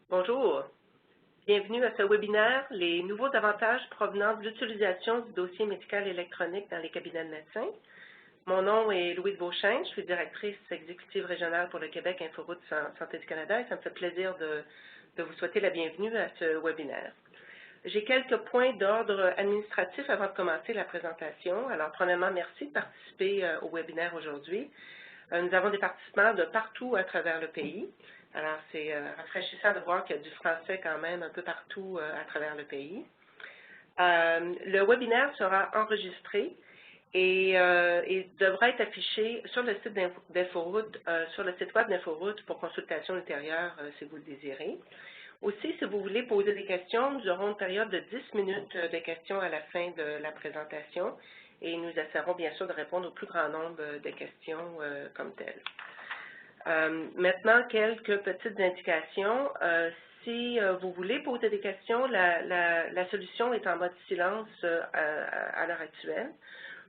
Bonjour, bienvenue à ce webinaire « Les nouveaux avantages provenant de l'utilisation du dossier médical électronique dans les cabinets de médecins ». Mon nom est Louise Beauchesne, je suis directrice exécutive régionale pour le Québec InfoRoute Santé du Canada et ça me fait plaisir de vous souhaiter la bienvenue à ce webinaire. J'ai quelques points d'ordre administratif avant de commencer la présentation. Alors, premièrement, merci de participer au webinaire aujourd'hui. Nous avons des participants de partout à travers le pays. Alors, c'est rafraîchissant de voir qu'il y a du français quand même un peu partout à travers le pays. Le webinaire sera enregistré et devra être affiché sur le site d'InfoRoute, sur le site web d'InfoRoute pour consultation ultérieure si vous le désirez. Aussi, si vous voulez poser des questions, nous aurons une période de 10 minutes de questions à la fin de la présentation et nous essaierons bien sûr de répondre au plus grand nombre de questions comme telles. Maintenant, quelques petites indications. Si vous voulez poser des questions, la solution est en mode silence à l'heure actuelle.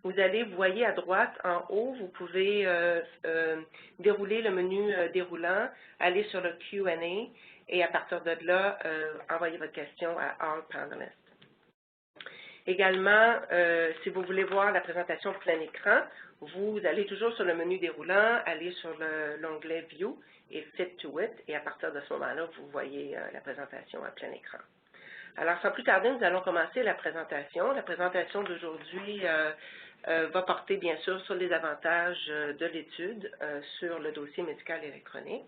Vous voyez à droite, en haut, vous pouvez dérouler le menu déroulant, aller sur le Q&A et à partir de là, envoyer votre question à All Panelists. Également, si vous voulez voir la présentation plein écran, vous allez toujours sur le menu déroulant, aller sur l'onglet View et Fit to It, et à partir de ce moment-là, vous voyez la présentation à plein écran. Alors, sans plus tarder, nous allons commencer la présentation. La présentation d'aujourd'hui va porter, bien sûr, sur les avantages de l'étude sur le dossier médical électronique.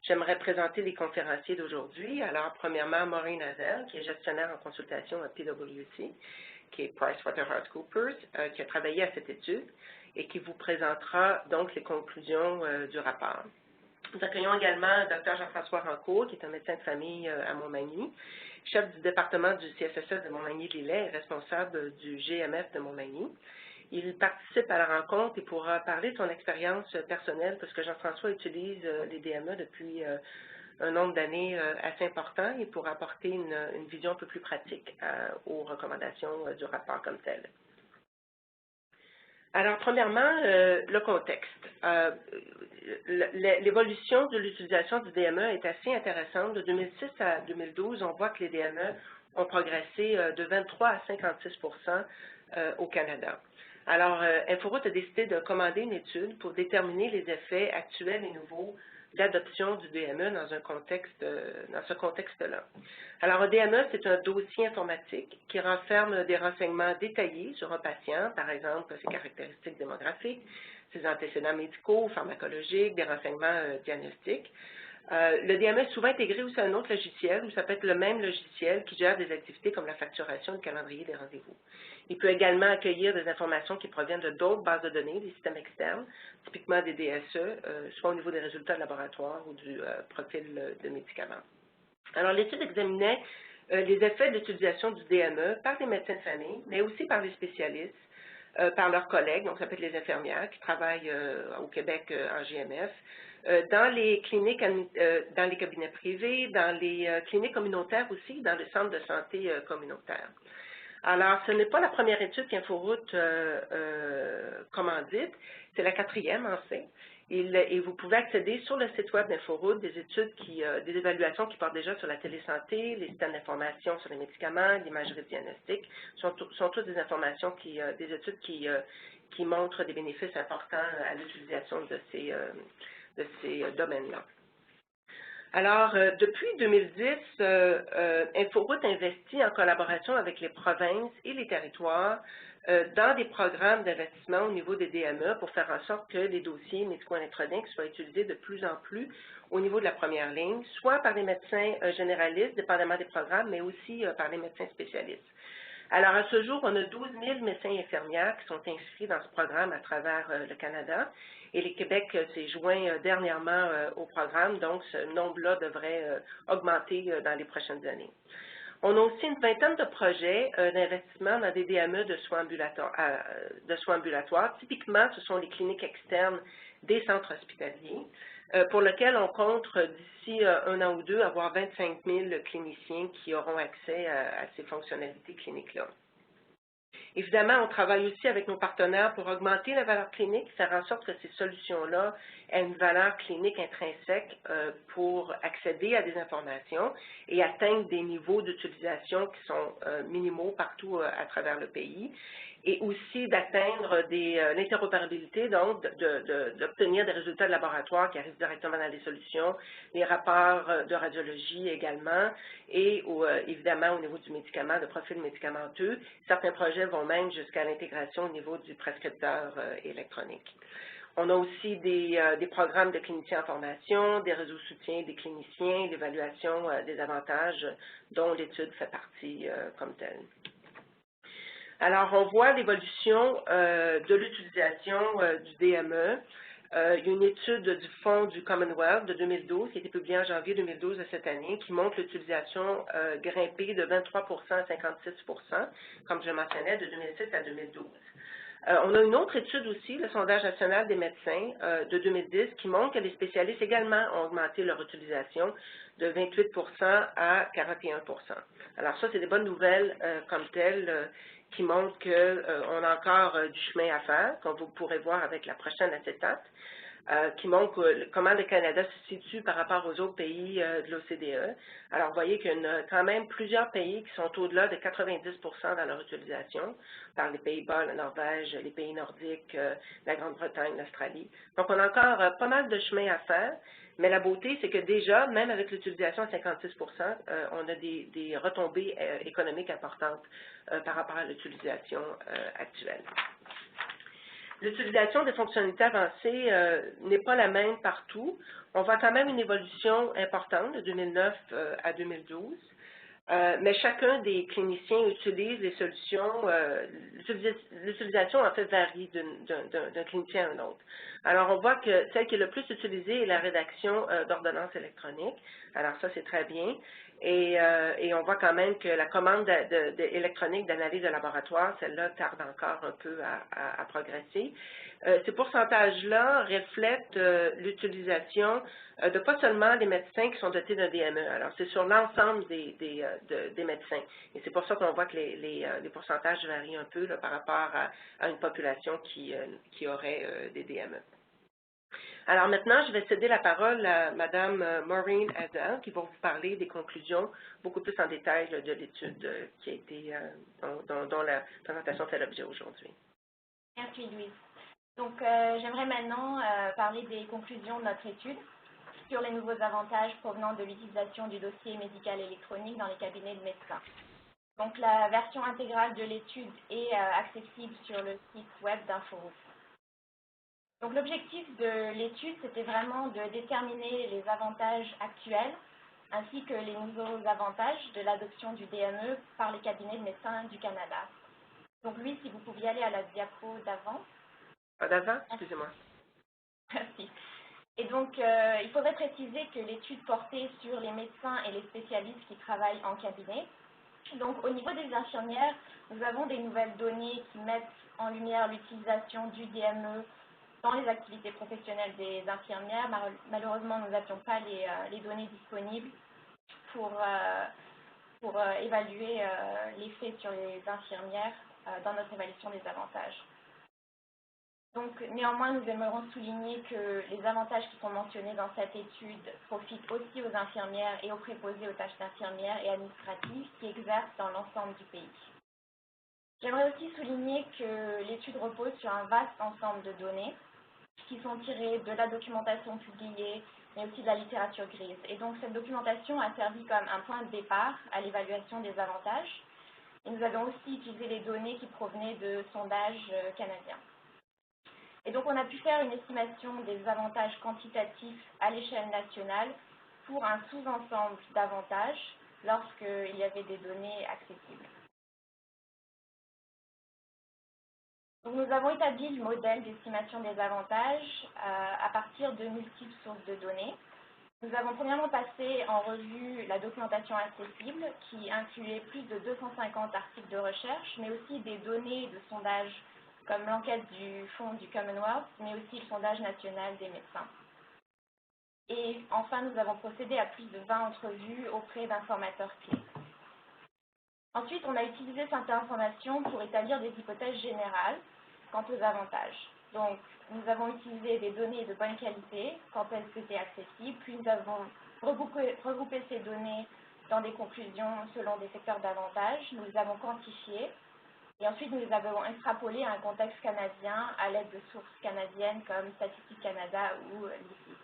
J'aimerais présenter les conférenciers d'aujourd'hui. Alors, premièrement, Maureen Hazel, qui est gestionnaire en consultation à PwC, qui est PricewaterhouseCoopers, qui a travaillé à cette étude et qui vous présentera donc les conclusions du rapport. Nous accueillons également Dr Jean-François Rancourt, qui est un médecin de famille à Montmagny, chef du département du CSSS de Montmagny-Lillet et responsable du GMF de Montmagny. Il participe à la rencontre et pourra parler de son expérience personnelle parce que Jean-François utilise les DME depuis un nombre d'années assez important et pourra apporter une vision un peu plus pratique aux recommandations du rapport comme tel. Alors, premièrement, le contexte. L'évolution de l'utilisation du DME est assez intéressante. De 2006 à 2012, on voit que les DME ont progressé de 23 à 56 au Canada. Alors, InfoRoute a décidé de commander une étude pour déterminer les effets actuels et nouveaux d'adoption du DME dans ce contexte-là. Alors, un DME, c'est un dossier informatique qui renferme des renseignements détaillés sur un patient, par exemple ses caractéristiques démographiques, ses antécédents médicaux, pharmacologiques, des renseignements diagnostiques. Le DME est souvent intégré aussi à un autre logiciel, ou ça peut être le même logiciel qui gère des activités comme la facturation, le calendrier des rendez-vous. Il peut également accueillir des informations qui proviennent de d'autres bases de données, des systèmes externes, typiquement des DSE, soit au niveau des résultats de laboratoire ou du profil de médicaments. Alors, l'étude examinait les effets de l'utilisation du DME par les médecins de famille, mais aussi par les spécialistes, par leurs collègues, donc ça peut être les infirmières qui travaillent au Québec en GMF, dans les cliniques, dans les cabinets privés, dans les cliniques communautaires aussi, dans les centres de santé communautaires. Alors, ce n'est pas la première étude qu'InfoRoute commandite, c'est la quatrième en fait. Et vous pouvez accéder sur le site web d'InfoRoute des études, des évaluations qui portent déjà sur la télésanté, les systèmes d'information sur les médicaments, l'imagerie diagnostique, sont toutes des informations, des études qui montrent des bénéfices importants à l'utilisation de ces domaines-là. Alors, depuis 2010, InfoRoute investit en collaboration avec les provinces et les territoires dans des programmes d'investissement au niveau des DME pour faire en sorte que les dossiers médico-électroniques soient utilisés de plus en plus au niveau de la première ligne, soit par les médecins généralistes, dépendamment des programmes, mais aussi par les médecins spécialistes. Alors, à ce jour, on a 12 000 médecins et infirmières qui sont inscrits dans ce programme à travers le Canada. Et le Québec s'est joint dernièrement au programme, donc ce nombre-là devrait augmenter dans les prochaines années. On a aussi une vingtaine de projets d'investissement dans des DME de soins ambulatoires. Typiquement, ce sont les cliniques externes des centres hospitaliers, pour lesquels on compte d'ici un an ou deux avoir 25 000 cliniciens qui auront accès à ces fonctionnalités cliniques-là. Évidemment, on travaille aussi avec nos partenaires pour augmenter la valeur clinique, faire en sorte que ces solutions-là aient une valeur clinique intrinsèque pour accéder à des informations et atteindre des niveaux d'utilisation qui sont minimaux partout à travers le pays, et aussi d'atteindre l'interopérabilité, donc d'obtenir des résultats de laboratoire qui arrivent directement dans les solutions, les rapports de radiologie également, et évidemment au niveau du médicament, de profil médicamenteux. Certains projets vont même jusqu'à l'intégration au niveau du prescripteur électronique. On a aussi des programmes de cliniciens en formation, des réseaux soutien des cliniciens, l'évaluation des avantages dont l'étude fait partie comme telle. Alors, on voit l'évolution de l'utilisation du DME. Il y a une étude du Fonds du Commonwealth de 2012 qui a été publiée en janvier 2012 de cette année qui montre l'utilisation grimper de 23 à 56 comme je mentionnais, de 2006 à 2012. On a une autre étude aussi, le sondage national des médecins de 2010, qui montre que les spécialistes également ont augmenté leur utilisation de 28 à 41 Alors ça, c'est des bonnes nouvelles comme telles qui montrent qu'on a encore du chemin à faire, comme vous pourrez voir avec la prochaine acétate, qui montre comment le Canada se situe par rapport aux autres pays de l'OCDE. Alors, vous voyez qu'il y a quand même plusieurs pays qui sont au-delà de 90 dans leur utilisation, par les Pays-Bas, la Norvège, les pays nordiques, la Grande-Bretagne, l'Australie. Donc, on a encore pas mal de chemin à faire, mais la beauté, c'est que déjà, même avec l'utilisation à 56 on a des retombées économiques importantes par rapport à l'utilisation actuelle. L'utilisation des fonctionnalités avancées n'est pas la même partout. On voit quand même une évolution importante de 2009 à 2012. Mais chacun des cliniciens utilise les solutions, l'utilisation en fait varie d'un clinicien à un autre. Alors on voit que celle qui est le plus utilisée est la rédaction d'ordonnances électroniques. Alors ça c'est très bien. Et on voit quand même que la commande électronique d'analyse de laboratoire, celle-là tarde encore un peu à progresser. Ces pourcentages-là reflètent l'utilisation de pas seulement des médecins qui sont dotés d'un DME. Alors, c'est sur l'ensemble des médecins. Et c'est pour ça qu'on voit que les pourcentages varient un peu là, par rapport à une population qui aurait des DME. Alors maintenant, je vais céder la parole à Mme Maureen Adel, qui va vous parler des conclusions beaucoup plus en détail de l'étude qui a été, dont la présentation fait l'objet aujourd'hui. Merci Louise. Donc j'aimerais maintenant parler des conclusions de notre étude sur les nouveaux avantages provenant de l'utilisation du dossier médical électronique dans les cabinets de médecins. Donc la version intégrale de l'étude est accessible sur le site web d'Inforoute. Donc l'objectif de l'étude, c'était vraiment de déterminer les avantages actuels ainsi que les nouveaux avantages de l'adoption du DME par les cabinets de médecins du Canada. Donc Louis, si vous pouviez aller à la diapo d'avant. D'avant, excusez-moi. Merci. Et donc, il faudrait préciser que l'étude portait sur les médecins et les spécialistes qui travaillent en cabinet. Donc, au niveau des infirmières, nous avons des nouvelles données qui mettent en lumière l'utilisation du DME dans les activités professionnelles des infirmières. Malheureusement, nous n'avions pas les données disponibles pour évaluer l'effet sur les infirmières dans notre évaluation des avantages. Donc, néanmoins, nous aimerions souligner que les avantages qui sont mentionnés dans cette étude profitent aussi aux infirmières et aux préposés aux tâches d'infirmières et administratives qui exercent dans l'ensemble du pays. J'aimerais aussi souligner que l'étude repose sur un vaste ensemble de données qui sont tirées de la documentation publiée, mais aussi de la littérature grise. Et donc, cette documentation a servi comme un point de départ à l'évaluation des avantages. Et nous avons aussi utilisé les données qui provenaient de sondages canadiens. Et donc, on a pu faire une estimation des avantages quantitatifs à l'échelle nationale pour un sous-ensemble d'avantages lorsqu'il y avait des données accessibles. Donc, nous avons établi le modèle d'estimation des avantages à partir de multiples sources de données. Nous avons premièrement passé en revue la documentation accessible qui incluait plus de 250 articles de recherche, mais aussi des données de sondage comme l'enquête du Fonds du Commonwealth, mais aussi le sondage national des médecins. Et enfin, nous avons procédé à plus de 20 entrevues auprès d'informateurs clés. Ensuite, on a utilisé cette information pour établir des hypothèses générales quant aux avantages. Donc, nous avons utilisé des données de bonne qualité quand elles étaient accessibles, puis nous avons regroupé ces données dans des conclusions selon des secteurs d'avantages, nous les avons quantifiées, et ensuite nous les avons extrapolées à un contexte canadien à l'aide de sources canadiennes comme Statistique Canada ou l'ICIS.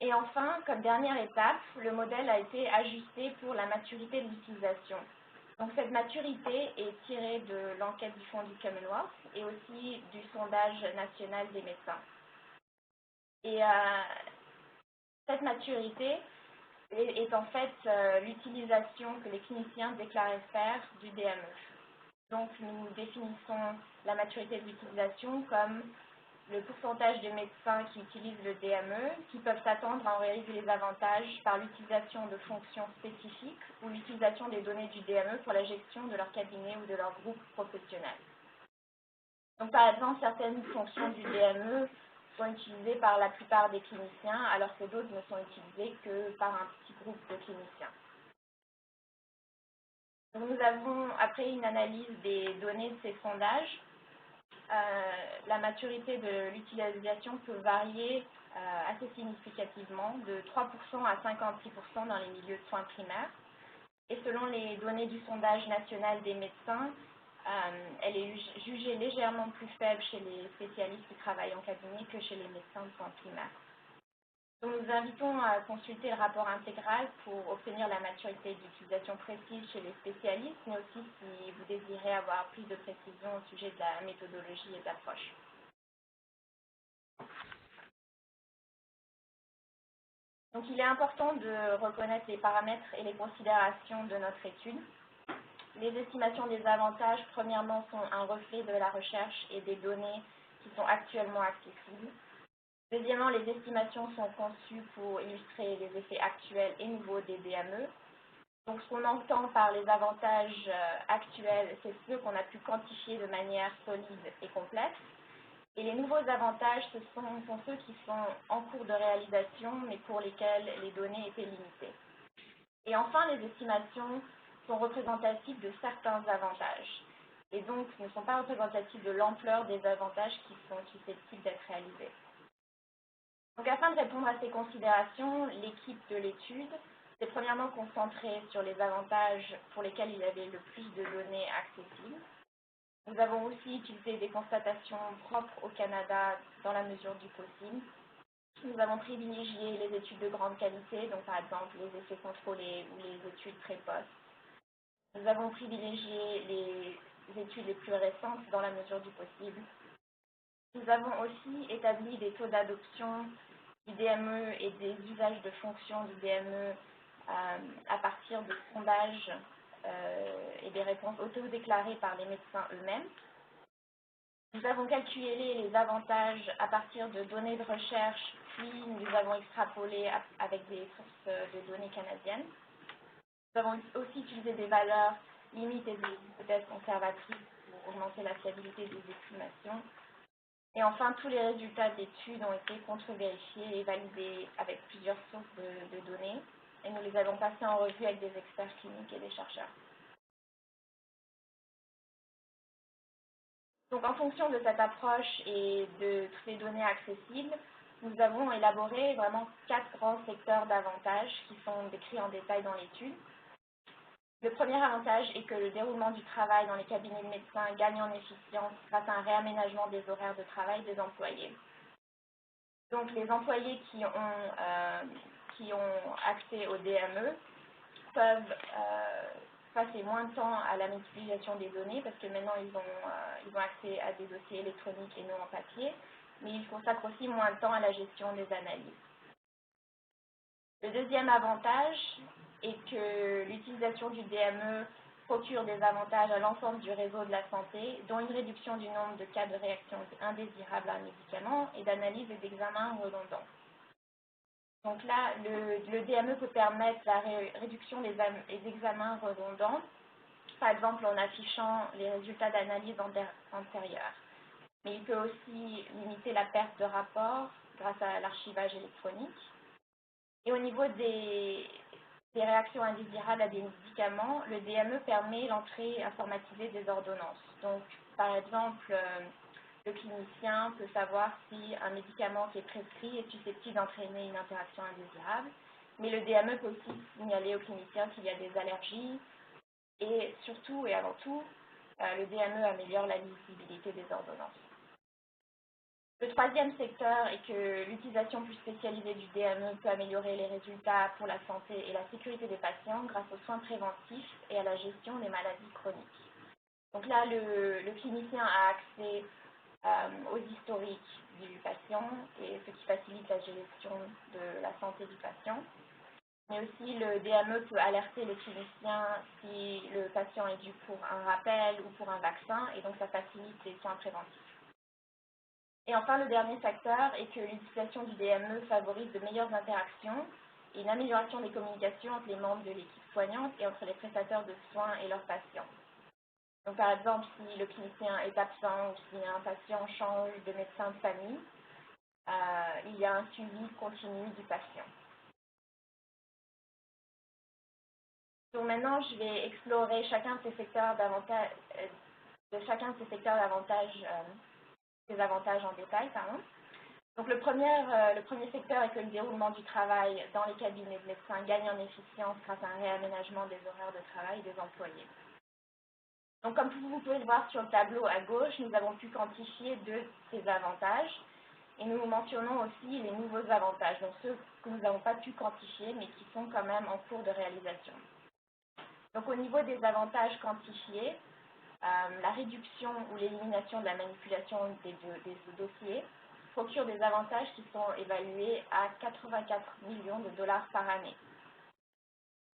Et enfin, comme dernière étape, le modèle a été ajusté pour la maturité de l'utilisation. Donc cette maturité est tirée de l'enquête du Fonds du Commonwealth et aussi du sondage national des médecins. Et cette maturité est en fait l'utilisation que les cliniciens déclaraient faire du DME. Donc nous définissons la maturité de l'utilisation comme le pourcentage de médecins qui utilisent le DME, qui peuvent s'attendre à en réaliser les avantages par l'utilisation de fonctions spécifiques ou l'utilisation des données du DME pour la gestion de leur cabinet ou de leur groupe professionnel. Donc par exemple, certaines fonctions du DME sont utilisées par la plupart des cliniciens, alors que d'autres ne sont utilisées que par un petit groupe de cliniciens. Donc, nous avons, après une analyse des données de ces sondages, la maturité de l'utilisation peut varier assez significativement, de 3% à 56% dans les milieux de soins primaires. Et selon les données du sondage national des médecins, elle est jugée légèrement plus faible chez les spécialistes qui travaillent en cabinet que chez les médecins de soins primaires. Donc, nous invitons à consulter le rapport intégral pour obtenir la maturité d'utilisation précise chez les spécialistes, mais aussi si vous désirez avoir plus de précision au sujet de la méthodologie et de l'approche. Donc, il est important de reconnaître les paramètres et les considérations de notre étude. Les estimations des avantages, premièrement, sont un reflet de la recherche et des données qui sont actuellement accessibles. Deuxièmement, les estimations sont conçues pour illustrer les effets actuels et nouveaux des DME. Donc, ce qu'on entend par les avantages actuels, c'est ceux qu'on a pu quantifier de manière solide et complexe. Et les nouveaux avantages, ce sont ceux qui sont en cours de réalisation, mais pour lesquels les données étaient limitées. Et enfin, les estimations sont représentatives de certains avantages, et donc ne sont pas représentatives de l'ampleur des avantages qui sont susceptibles d'être réalisés. Donc, afin de répondre à ces considérations, l'équipe de l'étude s'est premièrement concentrée sur les avantages pour lesquels il y avait le plus de données accessibles. Nous avons aussi utilisé des constatations propres au Canada dans la mesure du possible. Nous avons privilégié les études de grande qualité, donc par exemple les essais contrôlés ou les études prépost. Nous avons privilégié les études les plus récentes dans la mesure du possible. Nous avons aussi établi des taux d'adoption du DME et des usages de fonctions du DME à partir de sondages et des réponses auto-déclarées par les médecins eux-mêmes. Nous avons calculé les avantages à partir de données de recherche, puis nous les avons extrapolés avec des sources de données canadiennes. Nous avons aussi utilisé des valeurs limites et des hypothèses conservatrices pour augmenter la fiabilité des estimations. Et enfin, tous les résultats d'études ont été contre-vérifiés et validés avec plusieurs sources de données, et nous les avons passés en revue avec des experts cliniques et des chercheurs. Donc, en fonction de cette approche et de toutes les données accessibles, nous avons élaboré vraiment 4 grands secteurs d'avantages qui sont décrits en détail dans l'étude. Le premier avantage est que le déroulement du travail dans les cabinets de médecins gagne en efficience grâce à un réaménagement des horaires de travail des employés. Donc, les employés qui ont accès au DME peuvent passer moins de temps à la multiplication des données parce que maintenant ils ont accès à des dossiers électroniques et non en papier, mais ils consacrent aussi moins de temps à la gestion des analyses. Le deuxième avantage est que l'utilisation du DME procure des avantages à l'ensemble du réseau de la santé, dont une réduction du nombre de cas de réactions indésirables à un médicament et d'analyses et d'examens redondants. Donc là, le DME peut permettre la réduction des examens redondants, par exemple en affichant les résultats d'analyse antérieures. Mais il peut aussi limiter la perte de rapports grâce à l'archivage électronique. Et au niveau des des réactions indésirables à des médicaments, le DME permet l'entrée informatisée des ordonnances. Donc, par exemple, le clinicien peut savoir si un médicament qui est prescrit est susceptible d'entraîner une interaction indésirable, mais le DME peut aussi signaler au clinicien qu'il y a des allergies, et surtout et avant tout, le DME améliore la lisibilité des ordonnances. Le troisième secteur est que l'utilisation plus spécialisée du DME peut améliorer les résultats pour la santé et la sécurité des patients grâce aux soins préventifs et à la gestion des maladies chroniques. Donc là, le clinicien a accès aux historiques du patient, et ce qui facilite la gestion de la santé du patient. Mais aussi, le DME peut alerter le clinicien si le patient est dû pour un rappel ou pour un vaccin, et donc ça facilite les soins préventifs. Et enfin, le dernier facteur est que l'utilisation du DME favorise de meilleures interactions et une amélioration des communications entre les membres de l'équipe soignante et entre les prestataires de soins et leurs patients. Donc, par exemple, si le clinicien est absent ou si un patient change de médecin de famille, il y a un suivi continu du patient. Donc maintenant, je vais explorer chacun de ces secteurs d'avantages, ces avantages en détail. Donc le premier secteur est que le déroulement du travail dans les cabinets de médecins gagne en efficience grâce à un réaménagement des horaires de travail des employés. Donc comme vous pouvez le voir sur le tableau à gauche, nous avons pu quantifier deux de ces avantages et nous mentionnons aussi les nouveaux avantages, donc ceux que nous n'avons pas pu quantifier mais qui sont quand même en cours de réalisation. Donc au niveau des avantages quantifiés, la réduction ou l'élimination de la manipulation des dossiers procure des avantages qui sont évalués à 84 millions de dollars par année.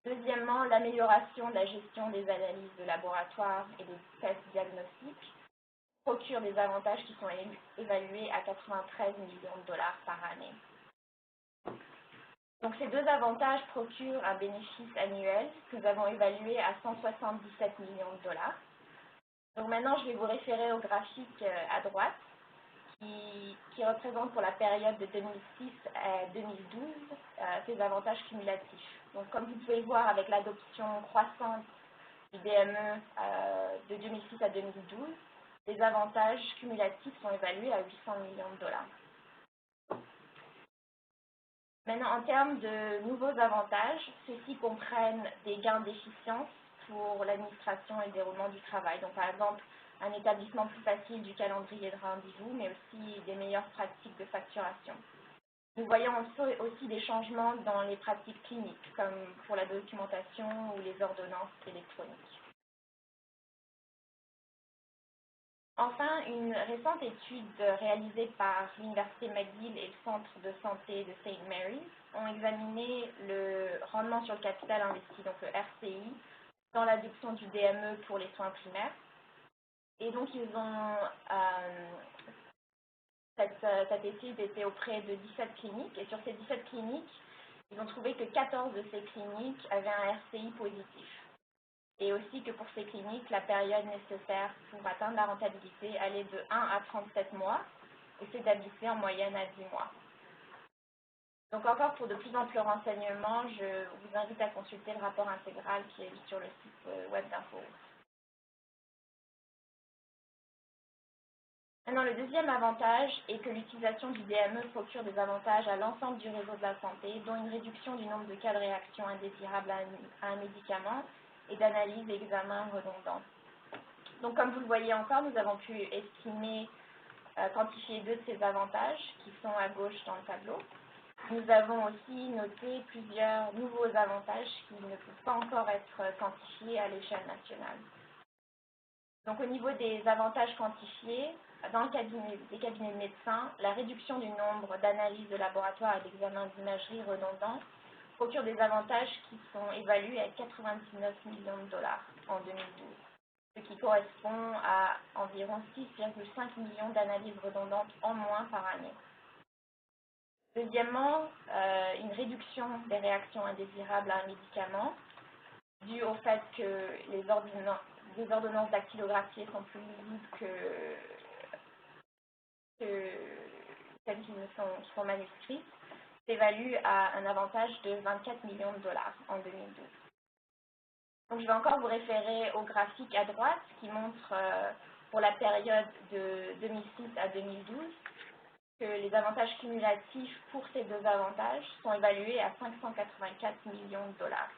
Deuxièmement, l'amélioration de la gestion des analyses de laboratoire et des tests diagnostiques procure des avantages qui sont évalués à 93 millions de dollars par année. Donc ces deux avantages procurent un bénéfice annuel que nous avons évalué à 177 millions de dollars. Donc maintenant, je vais vous référer au graphique à droite qui représente pour la période de 2006 à 2012 ces avantages cumulatifs. Donc comme vous pouvez voir avec l'adoption croissante du DME de 2006 à 2012, les avantages cumulatifs sont évalués à 800 millions de dollars. Maintenant, en termes de nouveaux avantages, ceux-ci comprennent des gains d'efficience pour l'administration et le déroulement du travail. Donc, par exemple, un établissement plus facile du calendrier de rendez-vous, mais aussi des meilleures pratiques de facturation. Nous voyons aussi des changements dans les pratiques cliniques, comme pour la documentation ou les ordonnances électroniques. Enfin, une récente étude réalisée par l'Université McGill et le Centre de santé de St. Mary's ont examiné le rendement sur le capital investi, donc le RCI, dans l'adoption du DME pour les soins primaires. Et donc, cette étude était auprès de 17 cliniques, et sur ces 17 cliniques, ils ont trouvé que 14 de ces cliniques avaient un RCI positif. Et aussi que pour ces cliniques, la période nécessaire pour atteindre la rentabilité allait de 1 à 37 mois et s'établissait en moyenne à 10 mois. Donc encore pour de plus amples renseignements, je vous invite à consulter le rapport intégral qui est sur le site web d'Info. Maintenant, le deuxième avantage est que l'utilisation du DME procure des avantages à l'ensemble du réseau de la santé, dont une réduction du nombre de cas de réaction indésirable à un médicament et d'analyse et examens redondants. Donc, comme vous le voyez encore, nous avons pu estimer, quantifier deux de ces avantages qui sont à gauche dans le tableau. Nous avons aussi noté plusieurs nouveaux avantages qui ne peuvent pas encore être quantifiés à l'échelle nationale. Donc, au niveau des avantages quantifiés, dans le cabinet, des cabinets de médecins, la réduction du nombre d'analyses de laboratoire et d'examens d'imagerie redondants procure des avantages qui sont évalués à 99 millions de dollars en 2012, ce qui correspond à environ 6,5 millions d'analyses redondantes en moins par année. Deuxièmement, une réduction des réactions indésirables à un médicament, due au fait que les ordonnances dactylographiées sont plus lisibles que celles qui sont manuscrites, s'évalue à un avantage de 24 millions de dollars en 2012. Donc, je vais encore vous référer au graphique à droite qui montre pour la période de 2006 à 2012 que les avantages cumulatifs pour ces deux avantages sont évalués à 584 millions de dollars.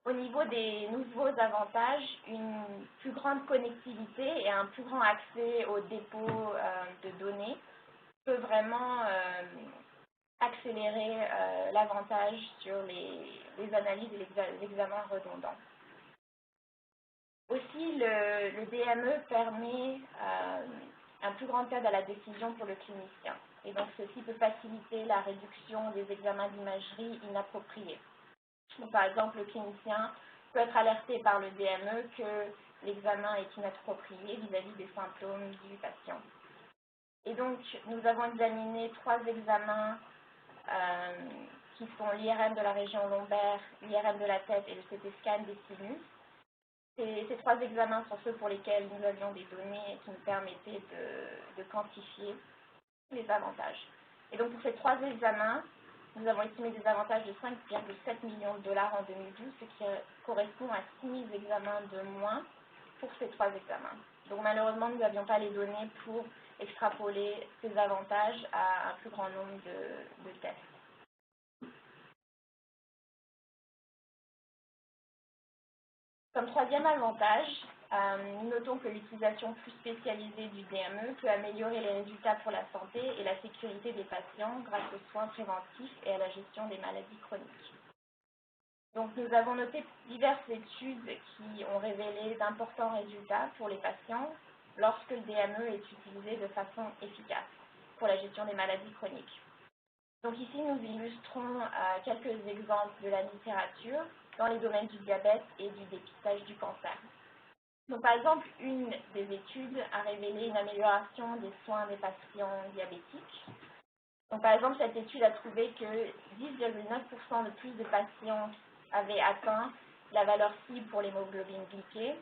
Au niveau des nouveaux avantages, une plus grande connectivité et un plus grand accès aux dépôts de données peut vraiment accélérer l'avantage sur les analyses et les examens redondants. Aussi, le DME permet un plus grand aide à la décision pour le clinicien. Et donc, ceci peut faciliter la réduction des examens d'imagerie inappropriés. Donc, par exemple, le clinicien peut être alerté par le DME que l'examen est inapproprié vis-à-vis des symptômes du patient. Et donc, nous avons examiné 3 examens qui sont l'IRM de la région lombaire, l'IRM de la tête et le CT scan des sinus. Ces 3 examens sont ceux pour lesquels nous avions des données qui nous permettaient de quantifier les avantages. Et donc, pour ces 3 examens, nous avons estimé des avantages de 5,7 millions de dollars en 2012, ce qui correspond à 6 000 examens de moins pour ces 3 examens. Donc, malheureusement, nous n'avions pas les données pour extrapoler ces avantages à un plus grand nombre de tests. Comme troisième avantage, nous notons que l'utilisation plus spécialisée du DME peut améliorer les résultats pour la santé et la sécurité des patients grâce aux soins préventifs et à la gestion des maladies chroniques. Donc, nous avons noté diverses études qui ont révélé d'importants résultats pour les patients lorsque le DME est utilisé de façon efficace pour la gestion des maladies chroniques. Donc ici, nous illustrons quelques exemples de la littérature dans les domaines du diabète et du dépistage du cancer. Donc, par exemple, une des études a révélé une amélioration des soins des patients diabétiques. Donc, par exemple, cette étude a trouvé que 10,9% de plus de patients avaient atteint la valeur cible pour l'hémoglobine glyquée,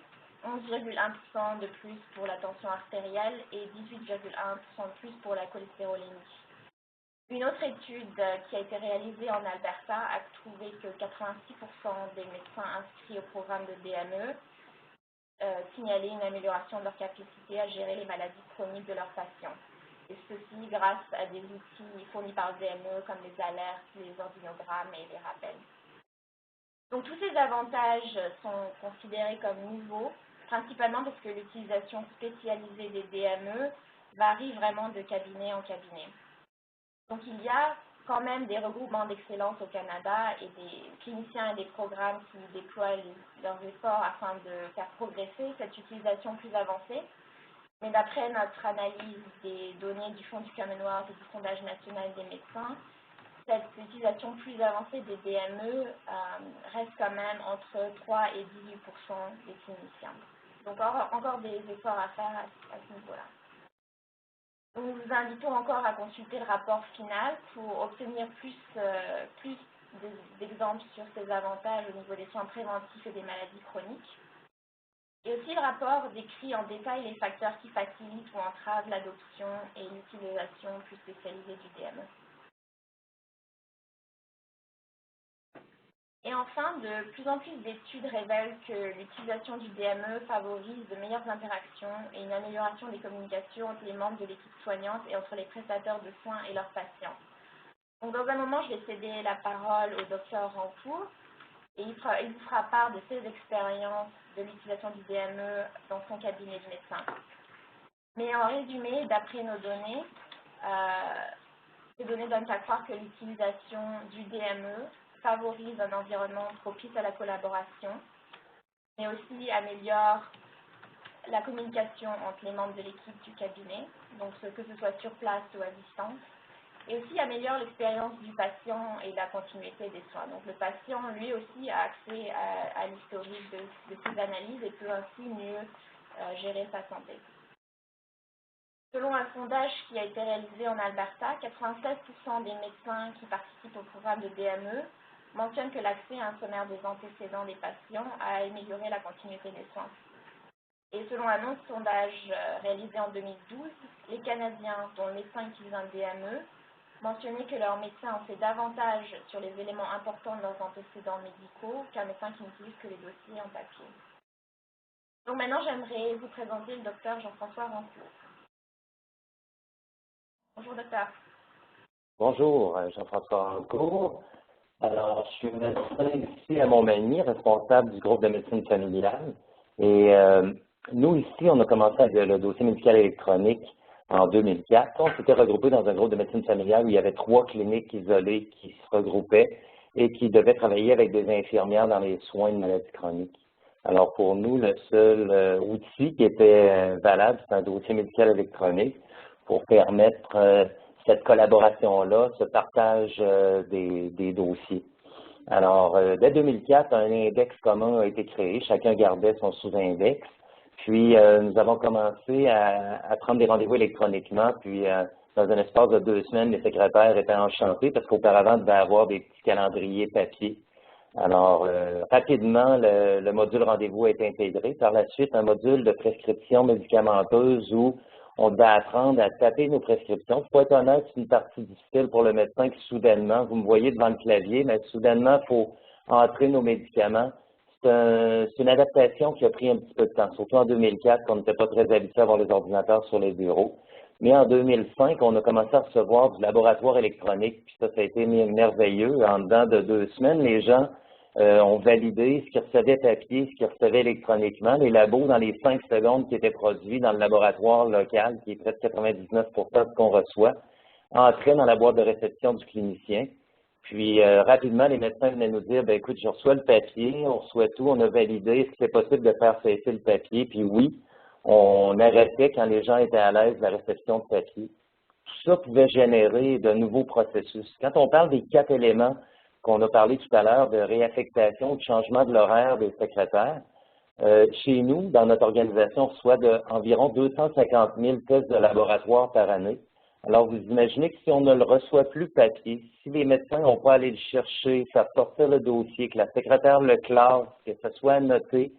11,1% de plus pour la tension artérielle et 18,1% de plus pour la cholestérolémie. Une autre étude qui a été réalisée en Alberta a trouvé que 86% des médecins inscrits au programme de DME signalaient une amélioration de leur capacité à gérer les maladies chroniques de leurs patients. Et ceci grâce à des outils fournis par le DME comme les alertes, les ordinogrammes et les rappels. Donc tous ces avantages sont considérés comme nouveaux, principalement parce que l'utilisation spécialisée des DME varie vraiment de cabinet en cabinet. Donc il y a quand même des regroupements d'excellence au Canada et des cliniciens et des programmes qui déploient leurs efforts afin de faire progresser cette utilisation plus avancée. Mais d'après notre analyse des données du Fonds du Commonwealth et du Sondage national des médecins, cette utilisation plus avancée des DME reste quand même entre 3 et 18% des cliniciens. Donc encore des efforts à faire à ce niveau-là. Nous vous invitons encore à consulter le rapport final pour obtenir plus d'exemples sur ces avantages au niveau des soins préventifs et des maladies chroniques. Et aussi, le rapport décrit en détail les facteurs qui facilitent ou entravent l'adoption et l'utilisation plus spécialisée du DME. Et enfin, de plus en plus d'études révèlent que l'utilisation du DME favorise de meilleures interactions et une amélioration des communications entre les membres de l'équipe soignante et entre les prestataires de soins et leurs patients. Donc, dans un moment, je vais céder la parole au Dr Rancourt et il vous fera part de ses expériences de l'utilisation du DME dans son cabinet de médecin. Mais en résumé, d'après nos données, ces données donnent à croire que l'utilisation du DME favorise un environnement propice à la collaboration, mais aussi améliore la communication entre les membres de l'équipe du cabinet, donc que ce soit sur place ou à distance, et aussi améliore l'expérience du patient et la continuité des soins. Donc le patient, lui aussi, a accès à l'historique de ses analyses et peut ainsi mieux gérer sa santé. Selon un sondage qui a été réalisé en Alberta, 96% des médecins qui participent au programme de DME mentionnent que l'accès à un sommaire des antécédents des patients a amélioré la continuité des soins. Et selon un autre sondage réalisé en 2012, les Canadiens dont le médecin utilise un DME mentionné que leur médecin en sait davantage sur les éléments importants de leurs antécédents médicaux qu'un médecin qui n'utilise que les dossiers en papier. Donc maintenant, j'aimerais vous présenter le docteur Jean-François Rancourt. Bonjour, docteur. Bonjour, Jean-François Rancourt. Alors, je suis médecin ici à Montmagny, responsable du groupe de médecine familiale. Et nous, ici, on a commencé avec le dossier médical électronique en 2004. On s'était regroupés dans un groupe de médecine familiale où il y avait 3 cliniques isolées qui se regroupaient et qui devaient travailler avec des infirmières dans les soins de maladies chroniques. Alors, pour nous, le seul outil qui était valable, c'est un dossier médical électronique pour permettre cette collaboration-là, ce partage des dossiers. Alors, dès 2004, un index commun a été créé. Chacun gardait son sous-index. Puis, nous avons commencé à prendre des rendez-vous électroniquement. Puis, dans un espace de 2 semaines, les secrétaires étaient enchantés parce qu'auparavant, ils devaient avoir des petits calendriers papier. Alors, rapidement, le module rendez-vous a été intégré. Par la suite, un module de prescription médicamenteuse où on devait apprendre à taper nos prescriptions. Pour être honnête, c'est une partie difficile pour le médecin qui, soudainement, vous me voyez devant le clavier, mais soudainement, il faut entrer nos médicaments. C'est une adaptation qui a pris un petit peu de temps, surtout en 2004, quand on n'était pas très habitué à avoir les ordinateurs sur les bureaux. Mais en 2005, on a commencé à recevoir du laboratoire électronique, puis ça a été merveilleux. En dedans de 2 semaines, les gens ont validé ce qu'ils recevaient papier, ce qu'ils recevaient électroniquement. Les labos, dans les 5 secondes qui étaient produits dans le laboratoire local, qui est près de 99 % de ce qu'on reçoit, entraient dans la boîte de réception du clinicien. Puis, rapidement, les médecins venaient nous dire, écoute, je reçois le papier, on reçoit tout, on a validé, est-ce que c'est possible de faire cesser le papier? Puis oui, on arrêtait quand les gens étaient à l'aise de la réception de papier. Tout ça pouvait générer de nouveaux processus. Quand on parle des 4 éléments qu'on a parlé tout à l'heure de réaffectation, de changement de l'horaire des secrétaires, chez nous, dans notre organisation, on reçoit environ 250 000 tests de laboratoire par année. Alors, vous imaginez que si on ne le reçoit plus papier, si les médecins n'ont pas à aller le chercher, faire sortir le dossier, que la secrétaire le classe, que ce soit annoté,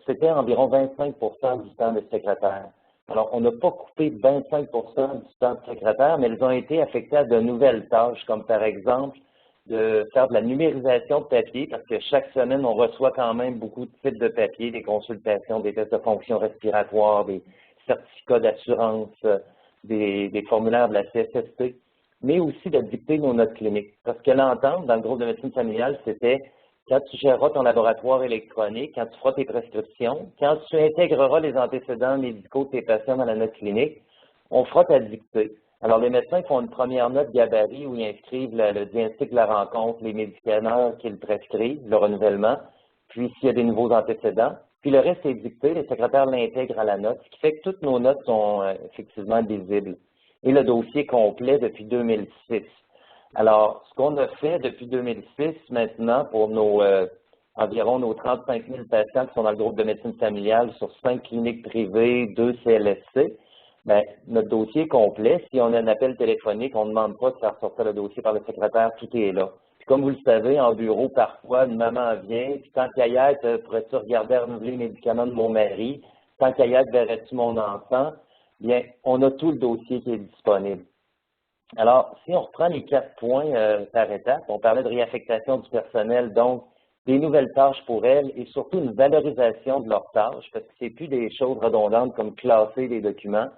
c'était environ 25 % du temps des secrétaires. Alors, on n'a pas coupé 25 % du temps de secrétaire, mais elles ont été affectées à de nouvelles tâches, comme par exemple de faire de la numérisation de papier, parce que chaque semaine, on reçoit quand même beaucoup de types de papier, des consultations, des tests de fonction respiratoire, des certificats d'assurance, des formulaires de la CSST, mais aussi de dicter nos notes cliniques. Parce que l'entente dans le groupe de médecine familiale, c'était quand tu géreras ton laboratoire électronique, quand tu feras tes prescriptions, quand tu intégreras les antécédents médicaux de tes patients dans la note clinique, on fera ta dictée. Alors, les médecins font une première note gabarit où ils inscrivent le diagnostic de la rencontre, les médicaments qu'ils prescrivent, le renouvellement, puis s'il y a des nouveaux antécédents. Puis le reste est dicté, les secrétaires l'intègrent à la note, ce qui fait que toutes nos notes sont effectivement lisibles. Et le dossier complet depuis 2006. Alors, ce qu'on a fait depuis 2006 maintenant pour environ nos 35 000 patients qui sont dans le groupe de médecine familiale sur 5 cliniques privées, 2 CLSC, notre dossier est complet. Si on a un appel téléphonique, on ne demande pas de faire sortir le dossier par le secrétaire, tout est là. Puis comme vous le savez, en bureau, parfois, une maman vient, puis tant qu'à y être, pourrais-tu regarder à renouveler les médicaments de mon mari? Tant qu'à y être, verrais-tu mon enfant? Bien, on a tout le dossier qui est disponible. Alors, si on reprend les 4 points par étape, on parlait de réaffectation du personnel, donc des nouvelles tâches pour elles et surtout une valorisation de leurs tâches, parce que c'est plus des choses redondantes comme classer des documents,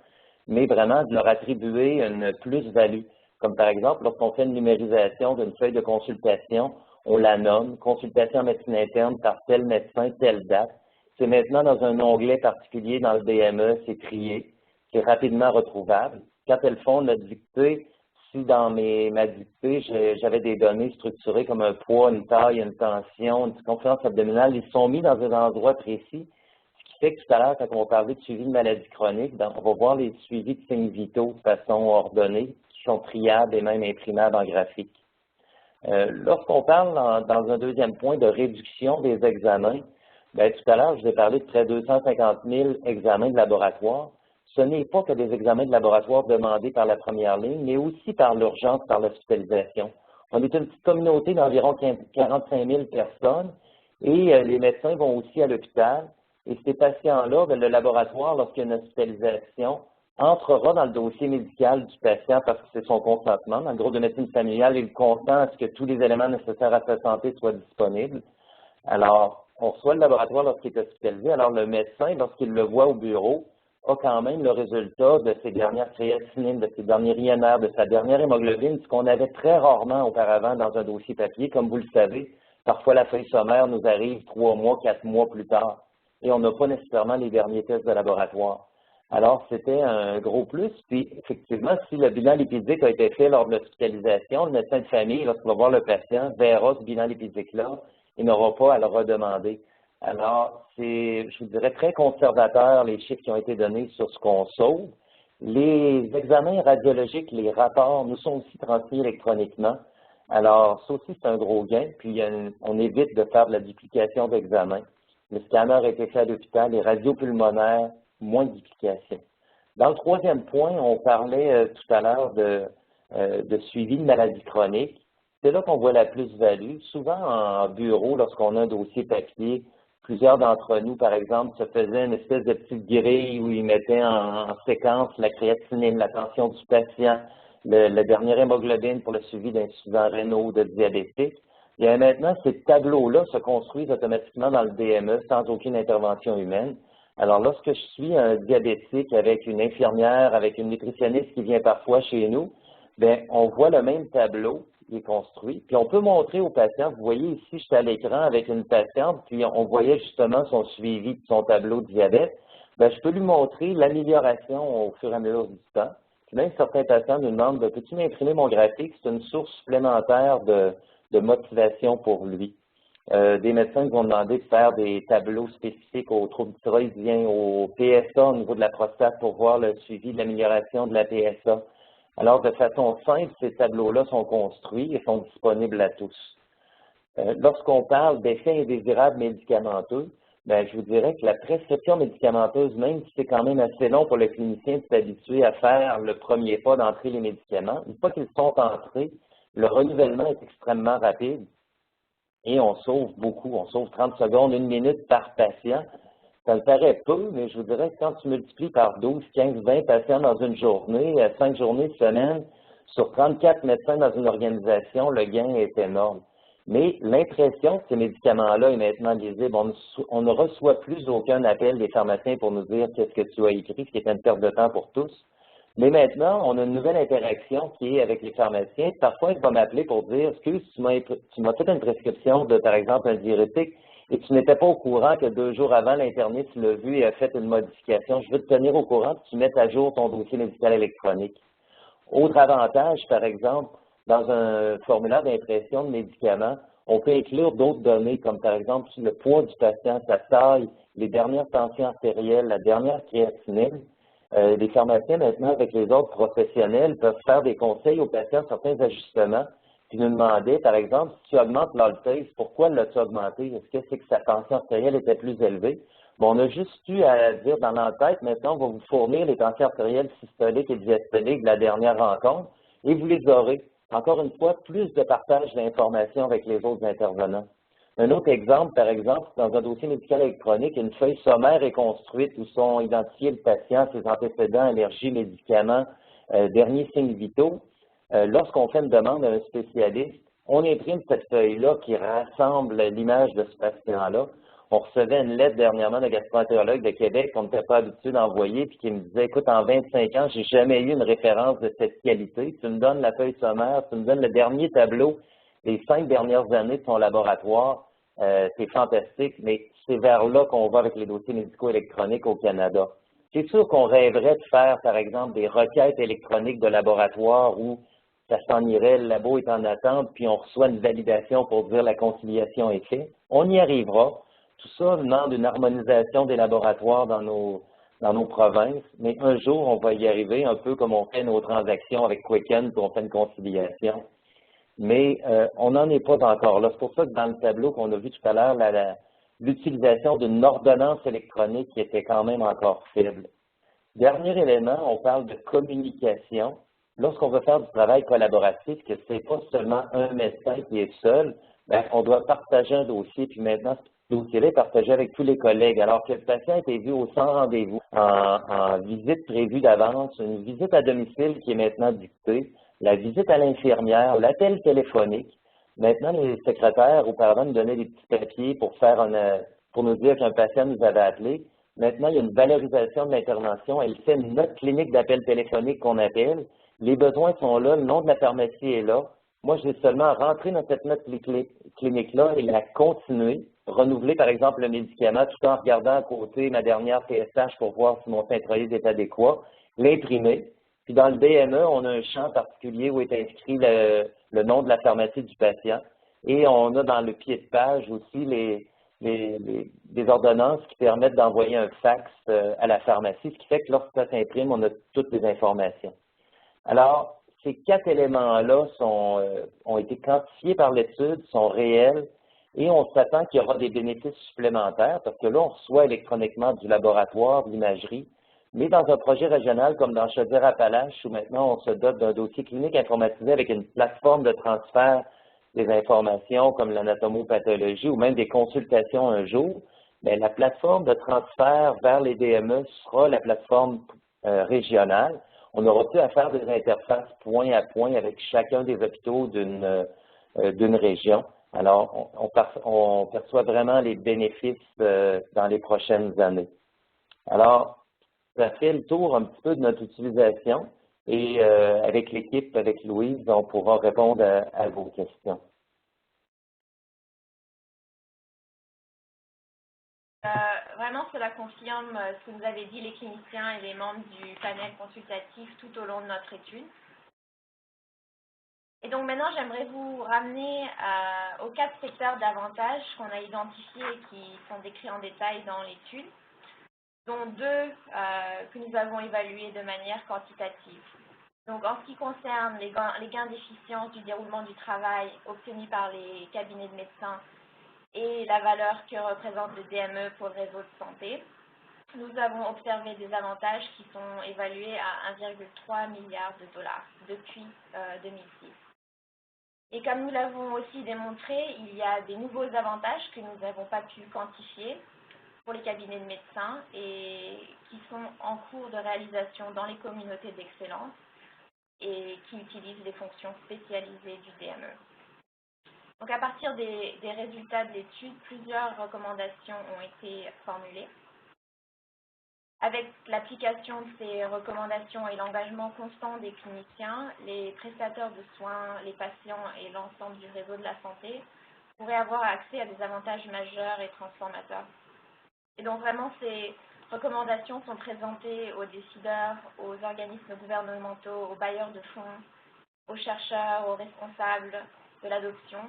mais vraiment de leur attribuer une plus-value. Comme par exemple, lorsqu'on fait une numérisation d'une feuille de consultation, on la nomme, consultation en médecine interne par tel médecin, telle date. C'est maintenant dans un onglet particulier dans le DME, c'est trié, c'est rapidement retrouvable. Quand elles font notre dictée, si dans ma dictée, j'avais des données structurées comme un poids, une taille, une tension, une circonférence abdominale, ils sont mis dans un endroit précis. Ce qui fait que tout à l'heure, quand on va parler de suivi de maladie chronique, on va voir les suivis de signes vitaux de façon ordonnée, qui sont triables et même imprimables en graphique. Lorsqu'on parle dans un deuxième point de réduction des examens, tout à l'heure, je vous ai parlé de près de 250 000 examens de laboratoire. Ce n'est pas que des examens de laboratoire demandés par la première ligne, mais aussi par l'urgence, par l'hospitalisation. On est une petite communauté d'environ 45 000 personnes et les médecins vont aussi à l'hôpital. Et ces patients-là, le laboratoire, lorsqu'il y a une hospitalisation, entrera dans le dossier médical du patient parce que c'est son consentement. Dans le groupe de médecine familiale, il consent à ce que tous les éléments nécessaires à sa santé soient disponibles. Alors, on reçoit le laboratoire lorsqu'il est hospitalisé. Alors, le médecin, lorsqu'il le voit au bureau, a quand même le résultat de ses dernières créatinines, de ses derniers INR, de sa dernière hémoglobine, ce qu'on avait très rarement auparavant dans un dossier papier. Comme vous le savez, parfois la feuille sommaire nous arrive 3 mois, 4 mois plus tard, et on n'a pas nécessairement les derniers tests de laboratoire. Alors, c'était un gros plus. Puis, effectivement, si le bilan lipidique a été fait lors de l'hospitalisation, le médecin de famille, lorsqu'il va voir le patient, verra ce bilan lipidique-là et n'aura pas à le redemander. Alors, c'est, je vous dirais, très conservateur les chiffres qui ont été donnés sur ce qu'on sauve. Les examens radiologiques, les rapports, nous sont aussi transmis électroniquement. Alors, ça aussi, c'est un gros gain. Puis, on évite de faire de la duplication d'examens. Le scanner a été fait à l'hôpital, les radios pulmonaires, moins de duplication. Dans le troisième point, on parlait tout à l'heure de suivi de maladies chroniques. C'est là qu'on voit la plus-value. Souvent, en bureau, lorsqu'on a un dossier papier, plusieurs d'entre nous, par exemple, se faisaient une espèce de petite grille où ils mettaient en séquence la créatinine, la tension du patient, le dernier hémoglobine pour le suivi d'insuffisants rénaux ou de diabétiques. Et maintenant, ces tableaux-là se construisent automatiquement dans le DME sans aucune intervention humaine. Alors, lorsque je suis un diabétique avec une infirmière, avec une nutritionniste qui vient parfois chez nous, bien, on voit le même tableau qui est construit. Puis, on peut montrer au patient, vous voyez ici, je suis à l'écran avec une patiente, puis on voyait justement son suivi de son tableau de diabète. Bien, je peux lui montrer l'amélioration au fur et à mesure du temps. Puis même certains patients nous demandent, peux-tu m'imprimer mon graphique? C'est une source supplémentaire de motivation pour lui. Des médecins qui vont demander de faire des tableaux spécifiques aux troubles thyroïdiens, au PSA au niveau de la prostate pour voir le suivi de l'amélioration de la PSA. Alors, de façon simple, ces tableaux-là sont construits et sont disponibles à tous. Lorsqu'on parle d'effets indésirables médicamenteux, bien, je vous dirais que la prescription médicamenteuse, même si c'est quand même assez long pour le clinicien de s'habituer à faire le premier pas d'entrer les médicaments, une fois qu'ils sont entrés, le renouvellement est extrêmement rapide. Et on sauve beaucoup, on sauve 30 secondes, 1 minute par patient. Ça me paraît peu, mais je vous dirais que quand tu multiplies par 12, 15, 20 patients dans une journée, 5 journées, semaine, sur 34 médecins dans une organisation, le gain est énorme. Mais l'impression que ces médicaments-là est maintenant lisible, on ne reçoit plus aucun appel des pharmaciens pour nous dire qu'est-ce que tu as écrit, ce qui est une perte de temps pour tous. Mais maintenant, on a une nouvelle interaction qui est avec les pharmaciens. Parfois, ils vont m'appeler pour dire, excuse, tu m'as fait une prescription de, par exemple, un diurétique et tu n'étais pas au courant que 2 jours avant, l'interniste l'a vu et a fait une modification. Je veux te tenir au courant que tu mettes à jour ton dossier médical électronique. Autre avantage, par exemple, dans un formulaire d'impression de médicaments, on peut inclure d'autres données, comme par exemple le poids du patient, sa taille, les dernières tensions artérielles, la dernière créatinine. Les pharmaciens, maintenant, avec les autres professionnels, peuvent faire des conseils aux patients, certains ajustements, puis nous demander, par exemple, si tu augmentes l'altase, pourquoi l'as-tu augmenté? Est-ce que c'est que sa tension artérielle était plus élevée? Bon, on a juste eu à dire dans l'entête, maintenant, on va vous fournir les tensions artérielles systoliques et diastoliques de la dernière rencontre, et vous les aurez. Encore une fois, plus de partage d'informations avec les autres intervenants. Un autre exemple, par exemple, dans un dossier médical électronique, une feuille sommaire est construite où sont identifiés le patient, ses antécédents, allergies, médicaments, derniers signes vitaux. Lorsqu'on fait une demande à un spécialiste, on imprime cette feuille-là qui rassemble l'image de ce patient-là. On recevait une lettre dernièrement d'un gastroentérologue de Québec qu'on n'était pas habitué d'envoyer puis qui me disait, écoute, en 25 ans, j'ai jamais eu une référence de cette qualité. Tu me donnes la feuille sommaire, tu me donnes le dernier tableau des 5 dernières années de son laboratoire. C'est fantastique, mais c'est vers là qu'on va avec les dossiers médicaux électroniques au Canada. C'est sûr qu'on rêverait de faire, par exemple, des requêtes électroniques de laboratoire où ça s'en irait, le labo est en attente, puis on reçoit une validation pour dire la conciliation est faite. On y arrivera. Tout ça demande une harmonisation des laboratoires dans nos provinces, mais un jour, on va y arriver, un peu comme on fait nos transactions avec Quicken, puis on fait une conciliation. Mais on n'en est pas encore là. C'est pour ça que dans le tableau qu'on a vu tout à l'heure, l'utilisation d'une ordonnance électronique qui était quand même encore faible. Dernier élément, on parle de communication. Lorsqu'on veut faire du travail collaboratif, que ce n'est pas seulement un médecin qui est seul, bien, on doit partager un dossier. Puis maintenant, dossier-là est partagé avec tous les collègues. Alors que le patient a été vu au sans rendez-vous, en visite prévue d'avance, une visite à domicile qui est maintenant dictée, la visite à l'infirmière, l'appel téléphonique. Maintenant, les secrétaires, auparavant, nous donnaient des petits papiers pour nous dire qu'un patient nous avait appelé. Maintenant, il y a une valorisation de l'intervention. Elle fait une note clinique d'appel téléphonique qu'on appelle. Les besoins sont là, le nom de la pharmacie est là. Moi, j'ai seulement à rentrer dans cette note clinique-là et la continuer, renouveler, par exemple, le médicament tout en regardant à côté ma dernière TSH pour voir si mon synthroïde est adéquat, l'imprimer. Puis dans le DME, on a un champ particulier où est inscrit le nom de la pharmacie du patient. Et on a dans le pied de page aussi des ordonnances qui permettent d'envoyer un fax à la pharmacie, ce qui fait que lorsque ça s'imprime, on a toutes les informations. Alors, ces 4 éléments-là ont été quantifiés par l'étude, sont réels, et on s'attend qu'il y aura des bénéfices supplémentaires, parce que là, on reçoit électroniquement du laboratoire, de l'imagerie, mais dans un projet régional comme dans Chaudière-Appalaches, où maintenant on se dote d'un dossier clinique informatisé avec une plateforme de transfert des informations comme l'anatomopathologie ou même des consultations un jour, bien, la plateforme de transfert vers les DME sera la plateforme régionale. On n'aura plus à faire des interfaces point à point avec chacun des hôpitaux d'une région. Alors, on perçoit vraiment les bénéfices dans les prochaines années. Alors, ça fait le tour un petit peu de notre utilisation et avec l'équipe, avec Louise, on pourra répondre à vos questions. Vraiment, cela confirme ce que vous avez dit, les cliniciens et les membres du panel consultatif tout au long de notre étude. Et donc maintenant, j'aimerais vous ramener aux 4 secteurs d'avantages qu'on a identifiés et qui sont décrits en détail dans l'étude, dont 2 que nous avons évalués de manière quantitative. Donc en ce qui concerne les gains d'efficience du déroulement du travail obtenus par les cabinets de médecins et la valeur que représente le DME pour le réseau de santé, nous avons observé des avantages qui sont évalués à 1,3 milliard de dollars depuis 2006. Et comme nous l'avons aussi démontré, il y a des nouveaux avantages que nous n'avons pas pu quantifier pour les cabinets de médecins et qui sont en cours de réalisation dans les communautés d'excellence et qui utilisent les fonctions spécialisées du DME. Donc à partir des résultats de l'étude, plusieurs recommandations ont été formulées. Avec l'application de ces recommandations et l'engagement constant des cliniciens, les prestataires de soins, les patients et l'ensemble du réseau de la santé pourraient avoir accès à des avantages majeurs et transformateurs. Et donc vraiment, ces recommandations sont présentées aux décideurs, aux organismes gouvernementaux, aux bailleurs de fonds, aux chercheurs, aux responsables de l'adoption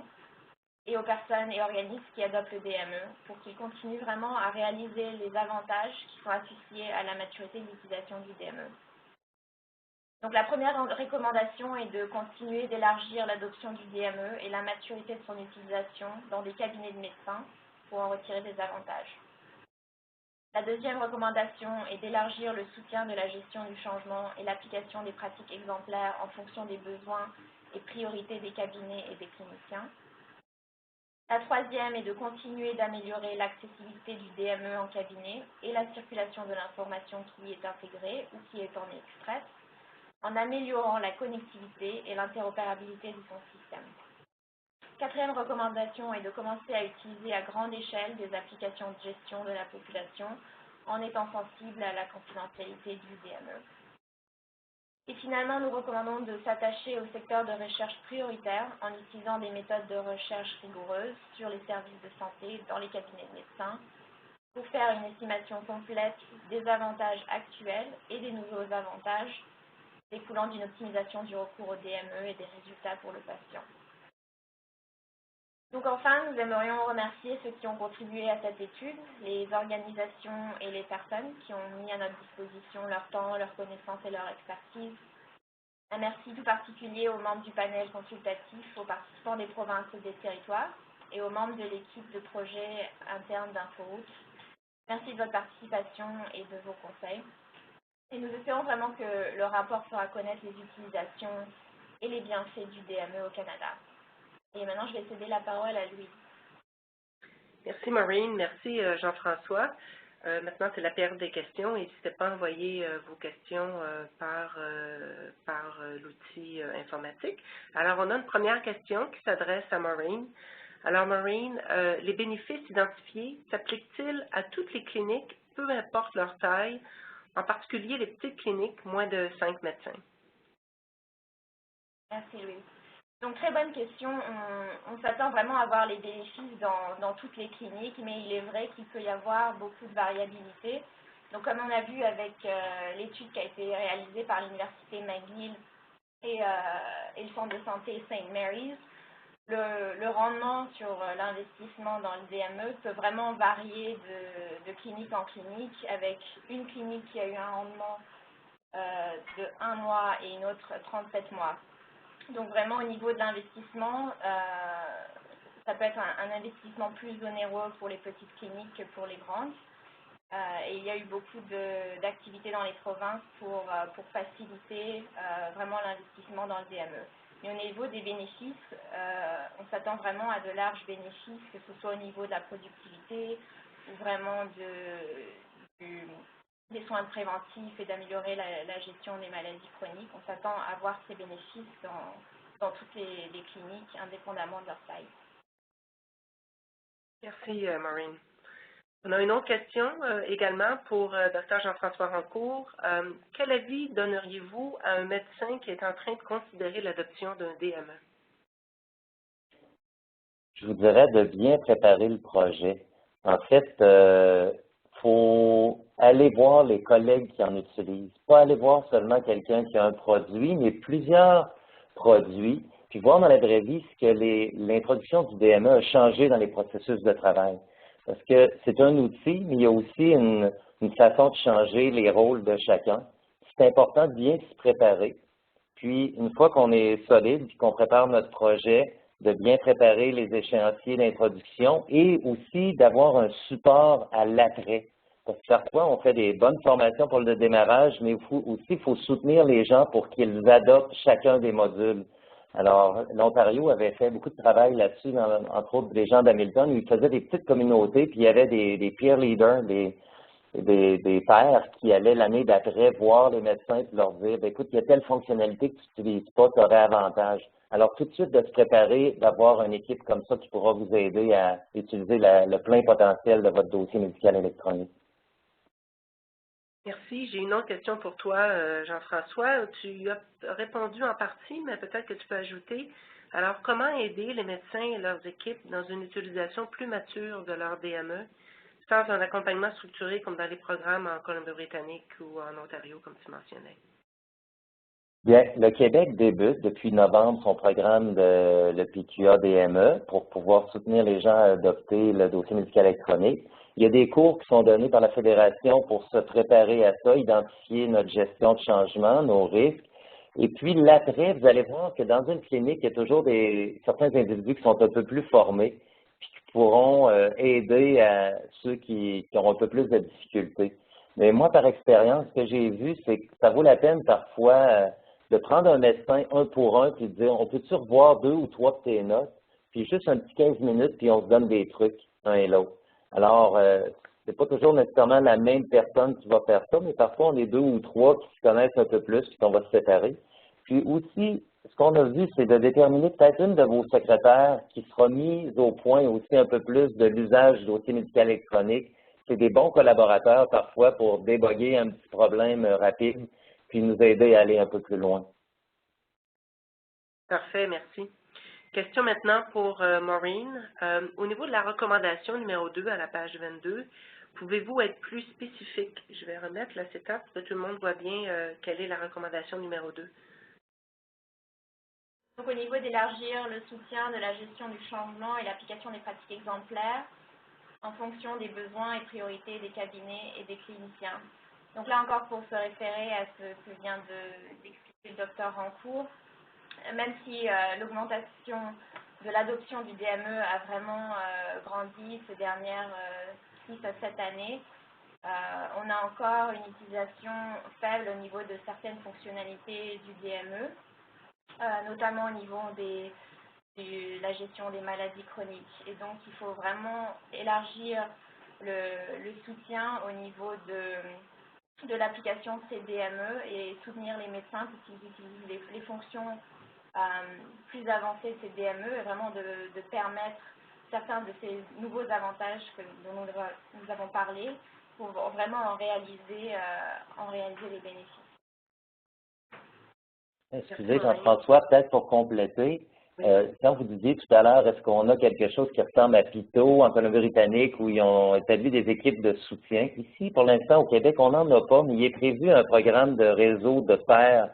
et aux personnes et organismes qui adoptent le DME pour qu'ils continuent vraiment à réaliser les avantages qui sont associés à la maturité de l'utilisation du DME. Donc la première recommandation est de continuer d'élargir l'adoption du DME et la maturité de son utilisation dans des cabinets de médecins pour en retirer des avantages. La deuxième recommandation est d'élargir le soutien de la gestion du changement et l'application des pratiques exemplaires en fonction des besoins et priorités des cabinets et des cliniciens. La troisième est de continuer d'améliorer l'accessibilité du DME en cabinet et la circulation de l'information qui y est intégrée ou qui est en extraite, en améliorant la connectivité et l'interopérabilité de son système. Quatrième recommandation est de commencer à utiliser à grande échelle des applications de gestion de la population en étant sensible à la confidentialité du DME. Et finalement, nous recommandons de s'attacher au secteur de recherche prioritaire en utilisant des méthodes de recherche rigoureuses sur les services de santé dans les cabinets de médecins pour faire une estimation complète des avantages actuels et des nouveaux avantages découlant d'une optimisation du recours au DME et des résultats pour le patient. Donc enfin, nous aimerions remercier ceux qui ont contribué à cette étude, les organisations et les personnes qui ont mis à notre disposition leur temps, leurs connaissances et leur expertise. Un merci tout particulier aux membres du panel consultatif, aux participants des provinces et des territoires et aux membres de l'équipe de projet interne d'InfoRoute. Merci de votre participation et de vos conseils. Et nous espérons vraiment que le rapport fera connaître les utilisations et les bienfaits du DME au Canada. Et maintenant, je vais céder la parole à Louise. Merci Maureen, merci Jean-François. Maintenant, c'est la période des questions. N'hésitez pas à envoyer vos questions par l'outil informatique. Alors, on a une première question qui s'adresse à Maureen. Alors, Maureen, les bénéfices identifiés s'appliquent-ils à toutes les cliniques, peu importe leur taille, en particulier les petites cliniques, moins de 5 médecins? Merci Louise. Donc, très bonne question. On s'attend vraiment à voir les bénéfices dans toutes les cliniques, mais il est vrai qu'il peut y avoir beaucoup de variabilité. Donc, comme on a vu avec l'étude qui a été réalisée par l'Université McGill et le Centre de santé St. Mary's, le rendement sur l'investissement dans le DME peut vraiment varier de clinique en clinique, avec une clinique qui a eu un rendement de 1 mois et une autre 37 mois. Donc vraiment au niveau de l'investissement, ça peut être un investissement plus onéreux pour les petites cliniques que pour les grandes. Et il y a eu beaucoup d'activités dans les provinces pour faciliter vraiment l'investissement dans le DME. Mais au niveau des bénéfices, on s'attend vraiment à de larges bénéfices, que ce soit au niveau de la productivité ou vraiment des soins préventifs et d'améliorer la gestion des maladies chroniques. On s'attend à voir ces bénéfices dans toutes les cliniques, indépendamment de leur taille. Merci, Maureen. On a une autre question également pour Dr. Jean-François Rancourt. Quel avis donneriez-vous à un médecin qui est en train de considérer l'adoption d'un DME? Je vous dirais de bien préparer le projet. En fait, faut aller voir les collègues qui en utilisent. Pas aller voir seulement quelqu'un qui a un produit, mais plusieurs produits, puis voir dans la vraie vie ce que l'introduction du DME a changé dans les processus de travail. Parce que c'est un outil, mais il y a aussi une façon de changer les rôles de chacun. C'est important de bien s'y préparer. Puis, une fois qu'on est solide et qu'on prépare notre projet, de bien préparer les échéanciers d'introduction et aussi d'avoir un support à l'après. Parce que parfois, on fait des bonnes formations pour le démarrage, mais il faut soutenir les gens pour qu'ils adoptent chacun des modules. Alors, l'Ontario avait fait beaucoup de travail là-dessus, entre autres les gens d'Hamilton, où ils faisaient des petites communautés, puis il y avait des peer leaders, des pairs qui allaient l'année d'après voir les médecins et leur dire, écoute, il y a telle fonctionnalité que tu n'utilises pas, tu aurais avantage. Alors, tout de suite, de se préparer, d'avoir une équipe comme ça qui pourra vous aider à utiliser le plein potentiel de votre dossier médical électronique. Merci. J'ai une autre question pour toi, Jean-François. Tu as répondu en partie, mais peut-être que tu peux ajouter. Alors, comment aider les médecins et leurs équipes dans une utilisation plus mature de leur DME, sans un accompagnement structuré comme dans les programmes en Colombie-Britannique ou en Ontario, comme tu mentionnais? Bien, le Québec débute depuis novembre son programme de le PQA-DME pour pouvoir soutenir les gens à adopter le dossier médical électronique. Il y a des cours qui sont donnés par la Fédération pour se préparer à ça, identifier notre gestion de changement, nos risques. Et puis, l'après, vous allez voir que dans une clinique, il y a toujours certains individus qui sont un peu plus formés puis qui pourront aider à ceux qui auront un peu plus de difficultés. Mais moi, par expérience, ce que j'ai vu, c'est que ça vaut la peine parfois de prendre un médecin un pour un puis de dire, on peut-tu revoir 2 ou 3 de tes notes, puis juste un petit 15 minutes, puis on se donne des trucs, un et l'autre. Alors, c'est pas toujours nécessairement la même personne qui va faire ça, mais parfois on est 2 ou 3 qui se connaissent un peu plus, puis qu'on va se séparer. Puis aussi, ce qu'on a vu, c'est de déterminer peut-être une de vos secrétaires qui sera mise au point aussi un peu plus de l'usage du dossier médical électronique. C'est des bons collaborateurs parfois pour déboguer un petit problème rapide, puis nous aider à aller un peu plus loin. Parfait, merci. Question maintenant pour Maureen. Au niveau de la recommandation numéro 2 à la page 22, pouvez-vous être plus spécifique? Je vais remettre la setup pour que tout le monde voit bien quelle est la recommandation numéro 2. Donc au niveau d'élargir le soutien de la gestion du changement et l'application des pratiques exemplaires en fonction des besoins et priorités des cabinets et des cliniciens. Donc là encore, pour se référer à ce que vient d'expliquer le Dr Rancourt, même si l'augmentation de l'adoption du DME a vraiment grandi ces dernières 6 à 7 années, on a encore une utilisation faible au niveau de certaines fonctionnalités du DME, notamment au niveau des la gestion des maladies chroniques. Et donc, il faut vraiment élargir le soutien au niveau de l'application CDME et soutenir les médecins pour qu'ils utilisent les fonctions plus avancées de CDME et vraiment de permettre certains de ces nouveaux avantages dont nous avons parlé pour vraiment en réaliser les bénéfices. Excusez, Jean-François, peut-être pour compléter, quand vous disiez tout à l'heure, est-ce qu'on a quelque chose qui ressemble à Pito en Colombie-Britannique où ils ont établi des équipes de soutien? Ici, pour l'instant, au Québec, on n'en a pas, mais il est prévu un programme de réseau de pairs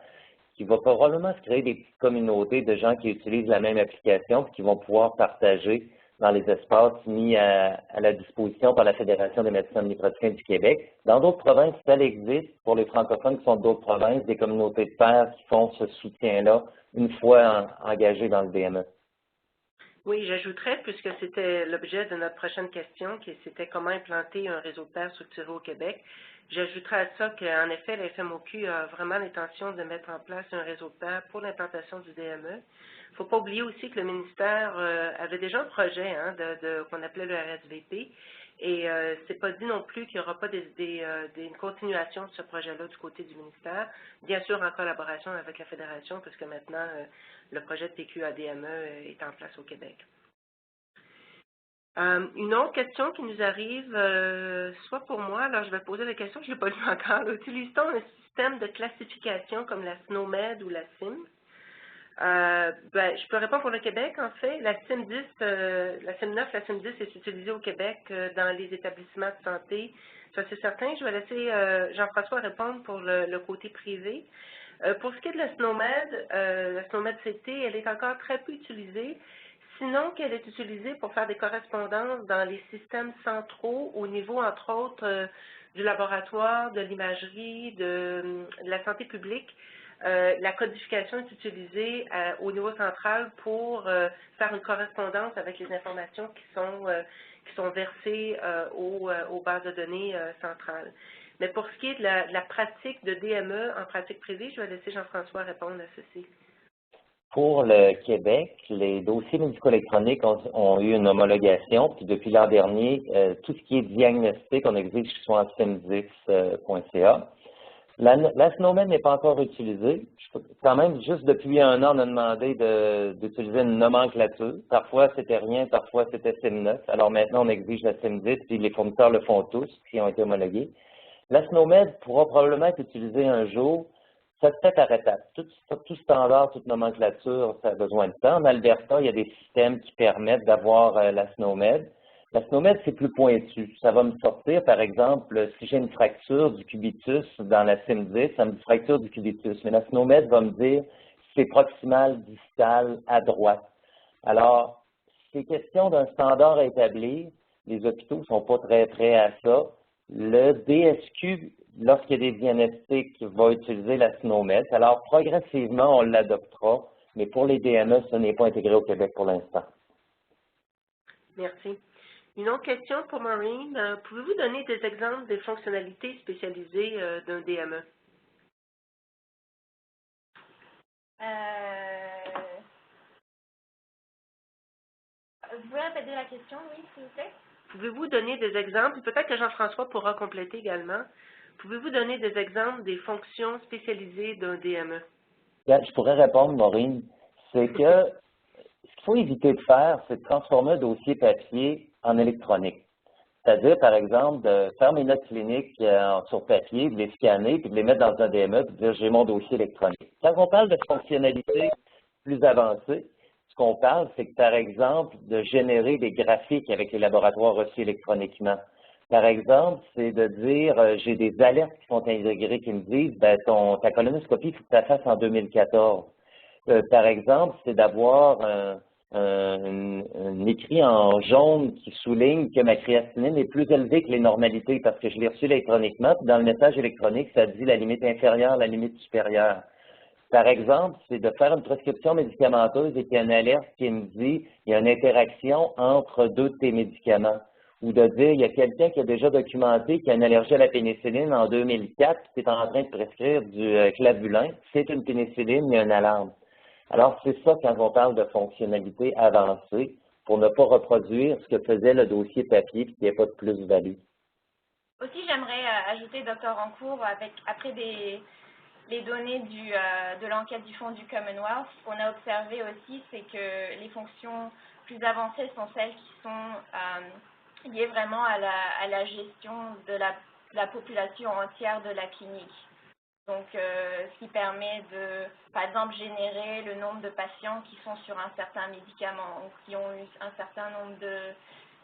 qui va probablement se créer des petites communautés de gens qui utilisent la même application et qui vont pouvoir partager dans les espaces mis à la disposition par la Fédération des médecins omnipraticiens du Québec. Dans d'autres provinces, ça existe pour les francophones qui sont d'autres provinces, des communautés de pairs qui font ce soutien-là une fois engagés dans le DME. Oui, j'ajouterais, puisque c'était l'objet de notre prochaine question, qui c'était comment implanter un réseau de pairs structuré au Québec. J'ajouterais à ça qu'en effet, la FMOQ a vraiment l'intention de mettre en place un réseau de pairs pour l'implantation du DME. Il ne faut pas oublier aussi que le ministère avait déjà un projet qu'on appelait le RSVP, et c'est pas dit non plus qu'il n'y aura pas une continuation de ce projet-là du côté du ministère, bien sûr en collaboration avec la Fédération, puisque maintenant le projet de PQADME est en place au Québec. Une autre question qui nous arrive, soit pour moi, alors je vais poser la question, je ne l'ai pas lu encore. Utilise-t-on un système de classification comme la SNOMED ou la CIM? Je peux répondre pour le Québec, en fait. La CIM 10, la CIM 9, la CIM 10 est utilisée au Québec dans les établissements de santé. Ça, c'est certain. Je vais laisser Jean-François répondre pour le côté privé. Pour ce qui est de la SNOMED CT, elle est encore très peu utilisée, sinon qu'elle est utilisée pour faire des correspondances dans les systèmes centraux au niveau, entre autres, du laboratoire, de l'imagerie, de la santé publique. La codification est utilisée au niveau central pour faire une correspondance avec les informations qui sont versées aux bases de données centrales. Mais pour ce qui est de la pratique de DME en pratique privée, je vais laisser Jean-François répondre à ceci. Pour le Québec, les dossiers médico-électroniques ont eu une homologation, puis depuis l'an dernier, tout ce qui est diagnostic, on exige qu'ils soient en SIM10.ca. La SNOMED n'est pas encore utilisée. Quand même, juste depuis un an, on a demandé d'utiliser une nomenclature. Parfois, c'était rien, parfois, c'était SIM9. Alors maintenant, on exige la SIM10, puis les fournisseurs le font tous, qui ont été homologués. La SNOMED pourra probablement être utilisée un jour. Ça se fait par étapes. Tout standard, toute nomenclature, ça a besoin de temps. En Alberta, il y a des systèmes qui permettent d'avoir la SNOMED. La SNOMED, c'est plus pointu. Ça va me sortir, par exemple, si j'ai une fracture du cubitus dans la SIM10, ça me dit fracture du cubitus. Mais la SNOMED va me dire si c'est proximal, distal, à droite. Alors, c'est question d'un standard à établir. Les hôpitaux ne sont pas très prêts à ça. Le DSQ, lorsqu'il y a des diagnostics, va utiliser la SNOMED. Alors, progressivement, on l'adoptera, mais pour les DME, ce n'est pas intégré au Québec pour l'instant. Merci. Une autre question pour Maureen. Pouvez-vous donner des exemples des fonctionnalités spécialisées d'un DME? Vous pouvez répéter la question, oui, s'il vous plaît? Pouvez-vous donner des exemples, peut-être que Jean-François pourra compléter également, pouvez-vous donner des exemples des fonctions spécialisées d'un DME? Bien, je pourrais répondre, Maureen. C'est que ce qu'il faut éviter de faire, c'est de transformer un dossier papier en électronique. C'est-à-dire, par exemple, de faire mes notes cliniques sur papier, de les scanner, puis de les mettre dans un DME, puis de dire j'ai mon dossier électronique. Quand on parle de fonctionnalités plus avancées, ce qu'on parle, c'est que, par exemple, de générer des graphiques avec les laboratoires reçus électroniquement. Par exemple, c'est de dire, j'ai des alertes qui sont intégrées qui me disent, ben, ta colonoscopie, il faut que tu la fasses en 2014. Par exemple, c'est d'avoir un écrit en jaune qui souligne que ma créatinine est plus élevée que les normalités parce que je l'ai reçu électroniquement. Puis dans le message électronique, ça dit la limite inférieure, la limite supérieure. Par exemple, c'est de faire une prescription médicamenteuse et qu'il y a une alerte qui me dit il y a une interaction entre deux de tes médicaments. Ou de dire il y a quelqu'un qui a déjà documenté qu'il a une allergie à la pénicilline en 2004 qui est en train de prescrire du clavulin. C'est une pénicilline, il y a une alarme. Alors, c'est ça quand on parle de fonctionnalité avancée, pour ne pas reproduire ce que faisait le dossier papier et qu'il n'y ait pas de plus-value. Aussi, j'aimerais ajouter, Dr. Rancourt, après les données de l'enquête du Fonds du Commonwealth, ce qu'on a observé aussi, c'est que les fonctions plus avancées sont celles qui sont liées vraiment à la gestion de la population entière de la clinique. Donc, ce qui permet de, par exemple, générer le nombre de patients qui sont sur un certain médicament ou qui ont eu un certain nombre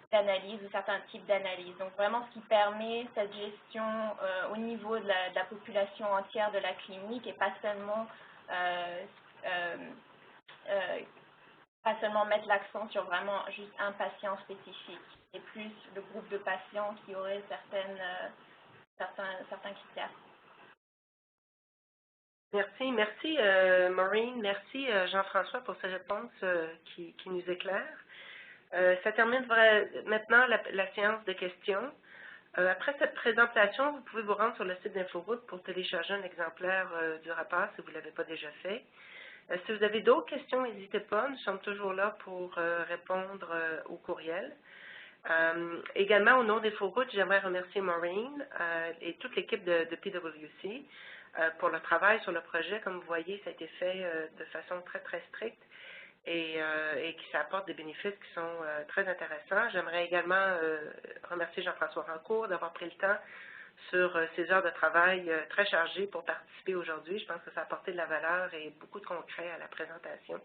d'analyses ou certains types d'analyses. Donc, vraiment, ce qui permet cette gestion au niveau de la population entière de la clinique et pas seulement mettre l'accent sur vraiment juste un patient spécifique et plus le groupe de patients qui auraient certains critères. Merci Maureen, merci Jean-François pour ces réponses qui nous éclairent. Ça termine maintenant la séance de questions. Après cette présentation, vous pouvez vous rendre sur le site d'InfoRoute pour télécharger un exemplaire du rapport si vous ne l'avez pas déjà fait. Si vous avez d'autres questions, n'hésitez pas, nous sommes toujours là pour répondre au courriel. Également, au nom d'InfoRoute, j'aimerais remercier Maureen et toute l'équipe de PwC pour le travail sur le projet. Comme vous voyez, ça a été fait de façon très, très stricte et qui ça apporte des bénéfices qui sont très intéressants. J'aimerais également remercier Jean-François Rancourt d'avoir pris le temps sur ses heures de travail très chargées pour participer aujourd'hui. Je pense que ça a apporté de la valeur et beaucoup de concret à la présentation.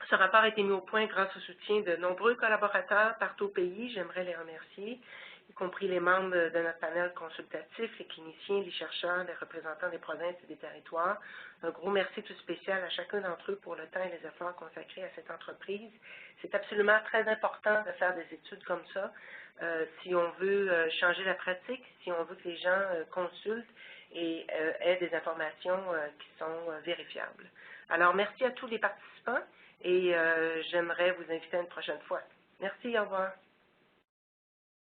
Ce rapport a été mis au point grâce au soutien de nombreux collaborateurs partout au pays. J'aimerais les remercier, y compris les membres de notre panel consultatif, les cliniciens, les chercheurs, les représentants des provinces et des territoires. Un gros merci tout spécial à chacun d'entre eux pour le temps et les efforts consacrés à cette entreprise. C'est absolument très important de faire des études comme ça si on veut changer la pratique, si on veut que les gens consultent et aient des informations qui sont vérifiables. Alors, merci à tous les participants et j'aimerais vous inviter à une prochaine fois. Merci, au revoir.